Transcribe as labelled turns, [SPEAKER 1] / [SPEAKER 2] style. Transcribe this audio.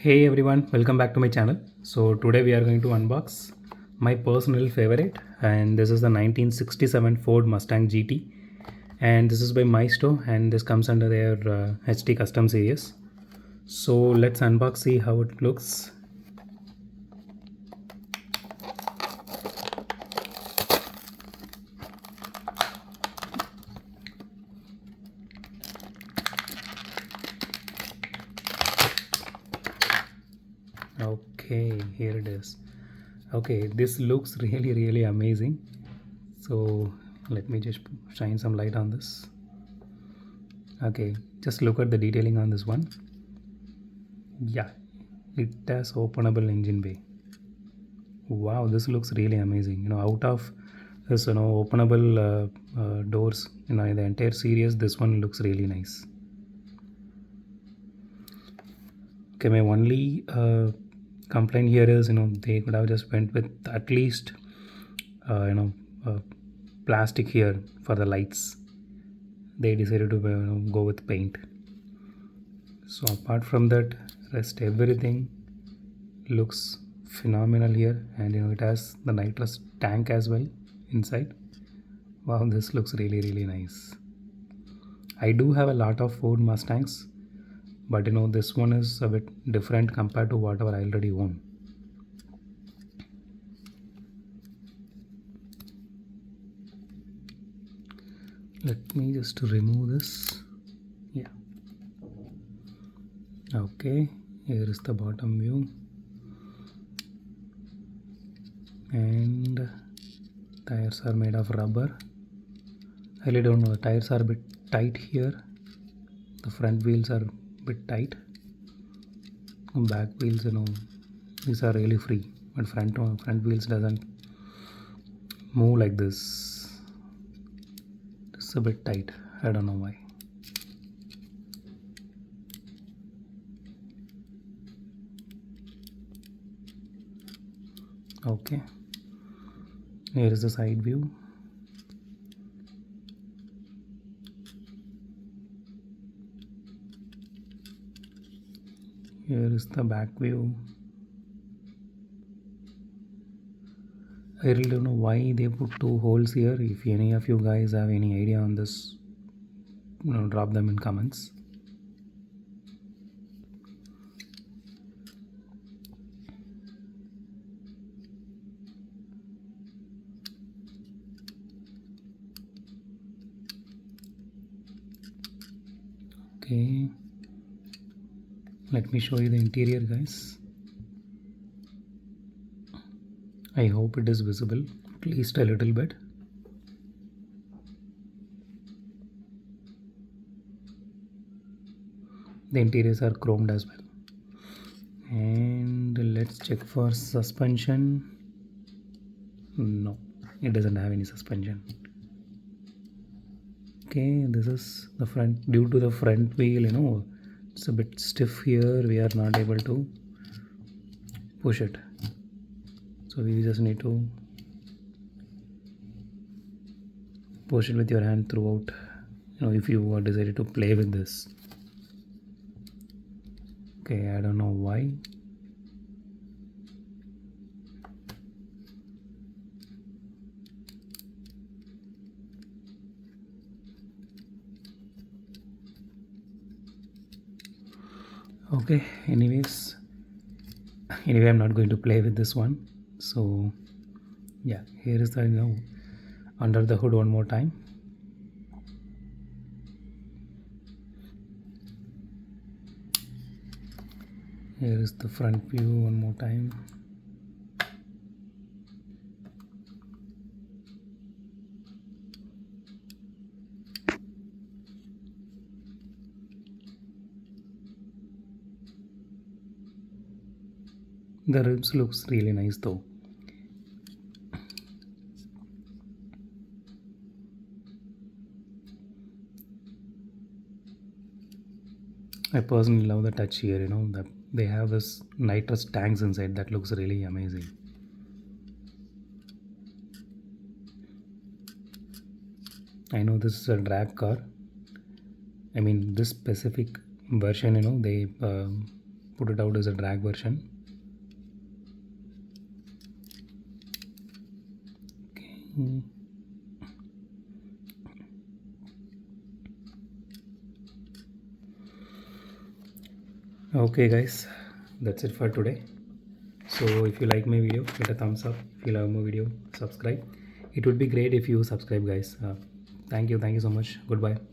[SPEAKER 1] Hey everyone, welcome back to my channel. So today we are going to unbox my personal favorite, and this is the 1967 Ford Mustang GT, and this is by Maisto, and this comes under their HT custom series. So let's unbox, see how it looks. Okay, here it is. Okay, this looks really amazing. So let me just shine some light on this. Okay, just look at the detailing on this one. Yeah, it has openable engine bay. Wow, this looks really amazing. Out of this, openable doors, in the entire series, this one looks really nice. Okay, my only complaint here is, they could have just went with at least, uh, plastic here for the lights. They decided to go with paint. So apart from that, rest everything looks phenomenal here, and it has the nitrous tank as well inside. Wow, this looks really nice. I do have a lot of Ford Mustangs, but this one is a bit different compared to whatever I already own. Let me just remove this. Yeah. Okay, here is the bottom view, and tires are made of rubber. I really don't know, the tires are a bit tight here. The front wheels are a bit tight. Back wheels, these are really free, but front wheels doesn't move like this. It's a bit tight. I don't know why. Okay, here is the side view. Here is the back view. I really don't know why they put two holes here. If any of you guys have any idea on this, drop them in comments. Okay, let me show you the interior, guys. I hope it is visible, at least a little bit. The interiors are chromed as well. And let's check for suspension. No, it doesn't have any suspension. Okay, this is the front. Due to the front wheel, it's a bit stiff here. We are not able to push it, so we just need to push it with your hand throughout, if you are decided to play with this. Okay, I don't know why. Okay, anyway, I'm not going to play with this one. So yeah, here is the under the hood one more time. Here is the front view one more time. The ribs looks really nice though. I personally love the touch here, that they have this nitrous tanks inside. That looks really amazing. I know this is a drag car. I mean, this specific version, they put it out as a drag version. Okay. Okay guys, that's it for today. So if you like my video, hit a thumbs up. If you love my video, subscribe. It would be great if you subscribe guys. Thank you so much. Goodbye.